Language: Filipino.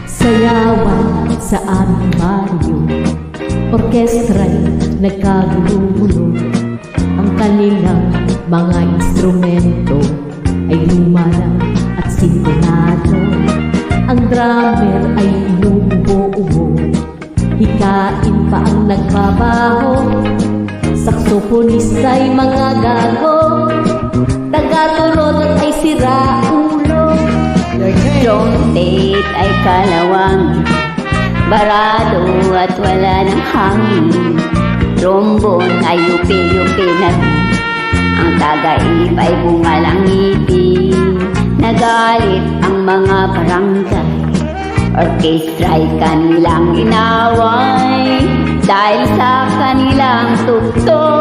Sayawan sa aming baryo, orkestra'y nagkagulo-gulo. Ang kanilang mga instrumento ay luma na at sintonado. Ang drummer ay inuubo-ubo, hikain pa ang nagbabaho. Saksoponista ay mga gago, tagaturot ay siraulo. Trumpet ay kalawang, barado at wala ng hangin. Trombone ay yupi-yupi na rin, ang tagaib ay bungalang ngiti. Nagalit ang mga barangay, orkestra'y kanilang inaway. Dahil sa kanilang tugtog,